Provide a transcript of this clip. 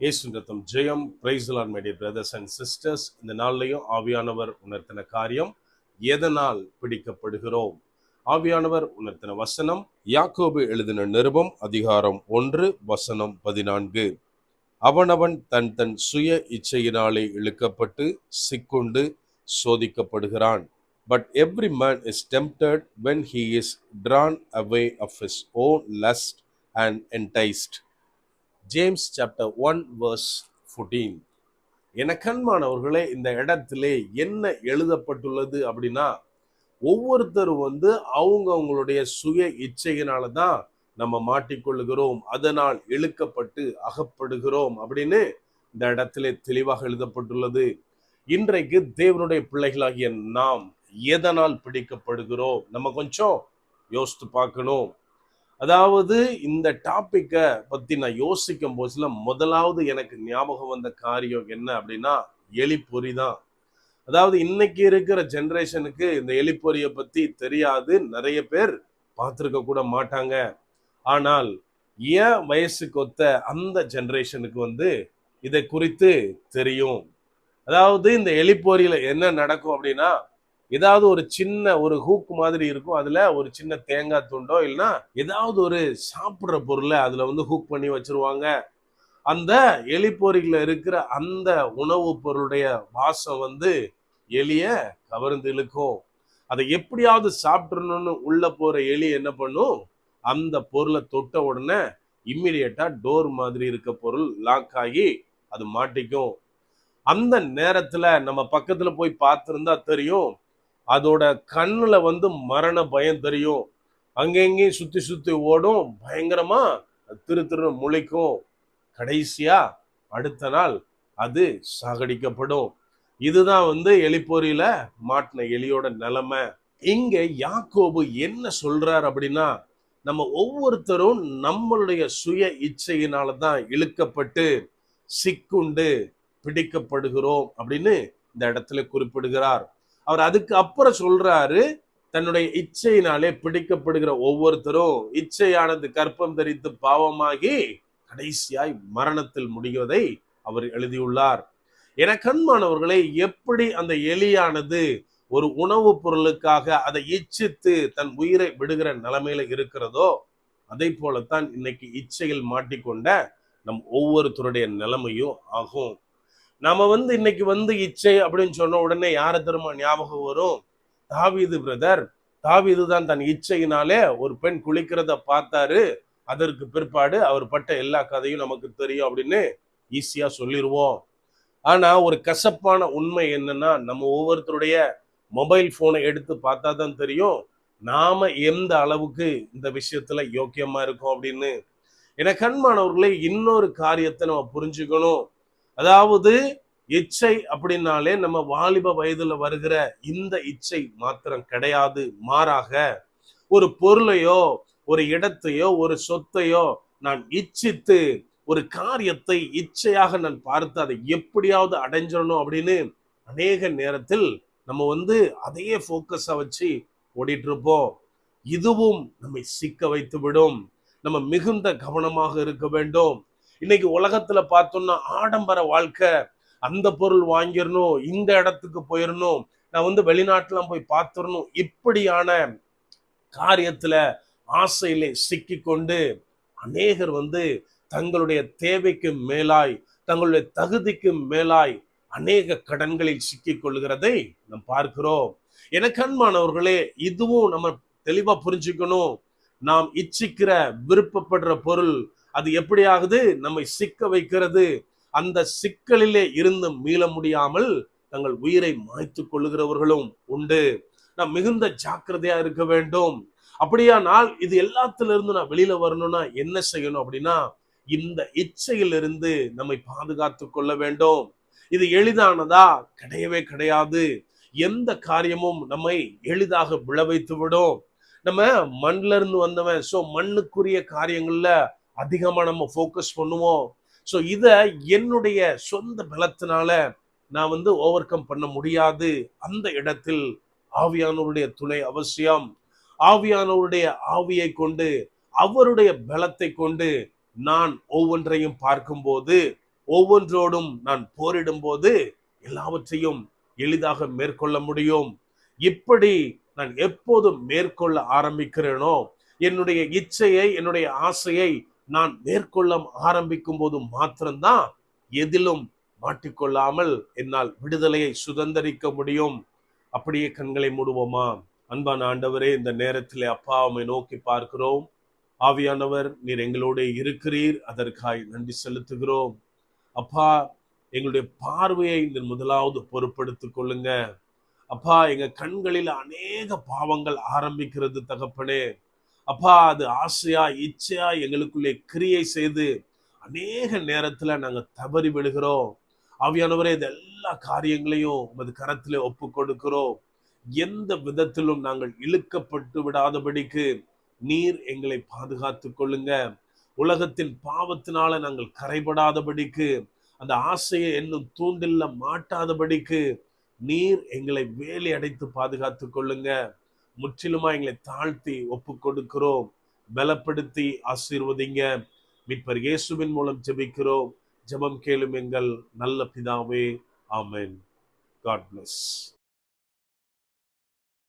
இயேசு ரத்தம் ஜெயம். Praise the lord my dear brothers and sisters. இந்த நாள்லையும் ஆவியானவர் உணர்த்தின காரியம், எதனால் பிடிக்கப்படுகிறோம். ஆவியானவர் உணர்த்தின வசனம், யாக்கோபு எழுதின நிருபம் அதிகாரம் 1 வசனம் 14. அவனவன் தன் தன் சுய இச்சையினாலே இழுக்கப்பட்டு சிக்குண்டு சோதிக்கப்படுகிறான். But every man is tempted when he is drawn away of his own lust and enticed. James chapter 1 verse 14. எனக்கன்பானவர்களே, இந்த இடத்திலே என்ன எழுதப்பட்டுள்ளது அப்படின்னா, ஒவ்வொருத்தரும் அவங்களுடைய சுய இச்சையினால தான் நம்ம மாட்டிக்கொள்ளுகிறோம், அதனால் இழுக்கப்பட்டு அகப்படுகிறோம் அப்படின்னு இந்த இடத்திலே தெளிவாக எழுதப்பட்டுள்ளது. இன்றைக்கு தேவனுடைய பிள்ளைகளாகிய நாம் எதனால் பிடிக்கப்படுகிறோம், நம்ம கொஞ்சம் யோசித்து பார்க்கணும். அதாவது இந்த டாபிக்கை பத்தி நான் யோசிக்கும் போதுல முதலாவது எனக்கு ஞாபகம் வந்த காரியம் என்ன அப்படின்னா, எலிப்பொறி தான். அதாவது இன்னைக்கு இருக்கிற ஜெனரேஷனுக்கு இந்த எலிப்பொறியை பத்தி தெரியாது, நிறைய பேர் பார்த்துருக்க கூட மாட்டாங்க. ஆனால் ஏன் வயசுக்கு ஒத்த அந்த ஜெனரேஷனுக்கு இதை குறித்து தெரியும். அதாவது இந்த எலிப்பொறியில என்ன நடக்கும் அப்படின்னா, ஏதாவது ஒரு சின்ன ஒரு ஹூக் மாதிரி இருக்கும், அதுல ஒரு சின்ன தேங்காய் துண்டோ இல்லைன்னா ஏதாவது ஒரு சாப்பிட்ற பொருளை அதுல ஹூக் பண்ணி வச்சிருவாங்க. அந்த எலிப்பொறியில இருக்கிற அந்த உணவு பொருளுடைய வாசம் எலிய கவர்ந்து இழுக்கும். அதை எப்படியாவது சாப்பிடணும்னு உள்ள போற எலி என்ன பண்ணும், அந்த பொருளை தொட்ட உடனே இம்மிடியட்டா டோர் மாதிரி இருக்க பொருள் லாக் ஆகி அது மாட்டிக்கும். அந்த நேரத்துல நம்ம பக்கத்துல போய் பார்த்திருந்தா தெரியும், அதோட கண்ணுல மரண பயம் தெரியும். அங்கெங்கேயும் சுத்தி சுத்தி ஓடும், பயங்கரமா திரு திரு முழிக்கும். கடைசியா அடுத்த நாள் அது சாகடிக்கப்படும். இதுதான் எலிப்பொறியில மாட்டின எலியோட நிலைமை. இங்க யாக்கோபு என்ன சொல்றார் அப்படின்னா, நம்ம ஒவ்வொருத்தரும் நம்மளுடைய சுய இச்சையினாலதான் இழுக்கப்பட்டு சிக்குண்டு பிடிக்கப்படுகிறோம் அப்படின்னு இந்த இடத்துல குறிப்பிடுகிறார். அவர் அதுக்கு அப்புறம் சொல்றாரு, தன்னுடைய இச்சையினாலே பிடிக்கப்படுகிற ஒவ்வொருத்தரும் இச்சையானது கற்பம் தரித்து பாவமாகி கடைசியாய் மரணத்தில் முடிவதை அவர் எழுதியுள்ளார். எனக்கன்பானவர்களை, எப்படி அந்த எலியானது ஒரு உணவு பொருளுக்காக அதை இச்சித்து தன் உயிரை விடுகிற நிலைமையில இருக்கிறதோ, அதை போலத்தான் இன்னைக்கு இச்சையில் மாட்டிக்கொண்ட நம் ஒவ்வொருத்தருடைய நிலைமையும் ஆகும். நாம இன்னைக்கு இச்சை அப்படின்னு சொன்ன உடனே யார திரும்ப ஞாபகம் வரும்? தாவீது பிரதர். தாவீது தான் தன் இச்சையினாலே ஒரு பெண் குளிக்கிறத பார்த்தாரு, அதற்கு பிற்பாடு அவர் பட்ட எல்லா கதையும் நமக்கு தெரியும் அப்படின்னு ஈஸியா சொல்லிடுவோம். ஆனா ஒரு கசப்பான உண்மை என்னன்னா, நம்ம ஒவ்வொருத்தருடைய மொபைல் போனை எடுத்து பார்த்தா தான் தெரியும் நாம எந்த அளவுக்கு இந்த விஷயத்துல யோக்கியமா இருக்கோம் அப்படின்னு. எனக்கு அன்பானவர்களே, இன்னொரு காரியத்தை நம்ம புரிஞ்சுக்கணும். அதாவது இச்சை அப்படின்னாலே நம்ம வாலிப வயதுல வருகிற இந்த இச்சை மாத்திரம் கிடையாது. மாறாக ஒரு பொருளையோ ஒரு இடத்தையோ ஒரு சொத்தையோ நான் இச்சித்து ஒரு காரியத்தை இச்சையாக நான் பார்த்து அதை எப்படியாவது அடைஞ்சிடணும் அப்படின்னு அநேக நேரத்தில் நம்ம அதையே போக்கஸா வச்சு ஓடிட்டு இருப்போம். இதுவும் நம்மை சிக்க வைத்து விடும். நம்ம மிகுந்த கவனமாக இருக்க வேண்டும். இன்னைக்கு உலகத்துல பார்த்தோம்னா ஆடம்பர வாழ்க்கை, அந்த பொருள் வாங்கிடணும், இந்த இடத்துக்கு போயிடணும், நான் வெளிநாட்டுல போய் பார்த்துடணும், இப்படியான காரியத்துல ஆசையிலே சிக்கி கொண்டு அநேகர் தங்களுடைய தேவைக்கு மேலாய் தங்களுடைய தகுதிக்கு மேலாய் அநேக கடன்களில் சிக்கிக் கொள்கிறதை நாம் பார்க்கிறோம். எனக்கு அன்பானவர்களே, இதுவும் நம்ம தெளிவா புரிஞ்சுக்கணும். நாம் இச்சிக்கிற விருப்பப்படுற பொருள் அது எப்படி ஆகுது, நம்மை சிக்க வைக்கிறது. அந்த சிக்கலிலே இருந்து மீள முடியாமல் தங்கள் உயிரை மாய்த்து கொள்ளுகிறவர்களும் உண்டு. நாம் மிகுந்த ஜாக்கிரதையா இருக்க வேண்டும். அப்படியானால் இது எல்லாத்திலிருந்து நான் வெளியில வரணும்னா என்ன செய்யணும் அப்படின்னா, இந்த இச்சையிலிருந்து நம்மை பாதுகாத்து கொள்ள வேண்டும். இது எளிதானதா? கிடையவே கிடையாது. எந்த காரியமும் நம்மை எளிதாக விளைவித்து விடும். நம்ம மண்ல இருந்து வந்தவன், சோ மண்ணுக்குரிய காரியங்கள்ல அதிகமா நம்ம போக்கஸ் பண்ணுவோம். சோ இத என்னுடைய சொந்த பலத்தினால நான் ஓவர் கம் பண்ண முடியாது. அந்த இடத்தில் ஆவியானவருடைய துணை அவசியம். ஆவியானவருடைய ஆவியை கொண்டு, அவருடைய பலத்தை கொண்டு நான் ஒவ்வொன்றையும் பார்க்கும்போது ஒவ்வொன்றோடும் நான் போரிடும் போது எல்லாவற்றையும் எளிதாக மேற்கொள்ள முடியும். இப்படி நான் எப்போதும் மேற்கொள்ள ஆரம்பிக்கிறேனோ, என்னுடைய இச்சையை, என்னுடைய ஆசையை நான் மேற்கொள்ள ஆரம்பிக்கும் போது மாத்திரம்தான் எதிலும் மாட்டிக்கொள்ளாமல் என்னால் விடுதலையை சுதந்திரிக்க முடியும். அப்படியே கண்களை மூடுவோமா? அன்பான ஆண்டவரே, இந்த நேரத்திலே அப்பா உம்மை நோக்கி பார்க்கிறோம். ஆவியானவர், நீர் எங்களோட இருக்கிறீர், அதற்காய் நன்றி செலுத்துகிறோம். அப்பா, எங்களுடைய பார்வையை நீர் முதலாவது பொறுப்படுத்திக் கொள்ளுங்க. அப்பா, எங்க கண்களில் அநேக பாவங்கள் ஆரம்பிக்கிறது தகப்பனே. அப்பா, அது ஆசையா இச்சையா எங்களுக்குள்ளே கிரியை செய்து அநேக நேரத்துல நாங்க தவறி விடுகிறோம். ஆவியானவரே, இது எல்லா காரியங்களையும் உமது கரத்திலே ஒப்பு கொடுக்கிறோம். எந்த விதத்திலும் நாங்கள் இழுக்கப்பட்டு விடாதபடிக்கு நீர் எங்களை பாதுகாத்துக் கொள்ளுங்க. உலகத்தின் பாவத்தினால நாங்கள் கரைபடாதபடிக்கு, அந்த ஆசையை என்னும் தூண்டில்ல மாட்டாதபடிக்கு நீர் எங்களை வேலி அடைத்து பாதுகாத்துக் கொள்ளுங்க. முற்றிலுமா எங்களை தாழ்த்தி ஒப்பு கொடுக்கிறோம். பலப்படுத்தி ஆசீர்வதிங்க. மீட்பர் இயேசுவின் மூலம் ஜெபிக்கிறோம். ஜெபம் கேளும் எங்கள் நல்ல பிதாவே. ஆமென். God bless.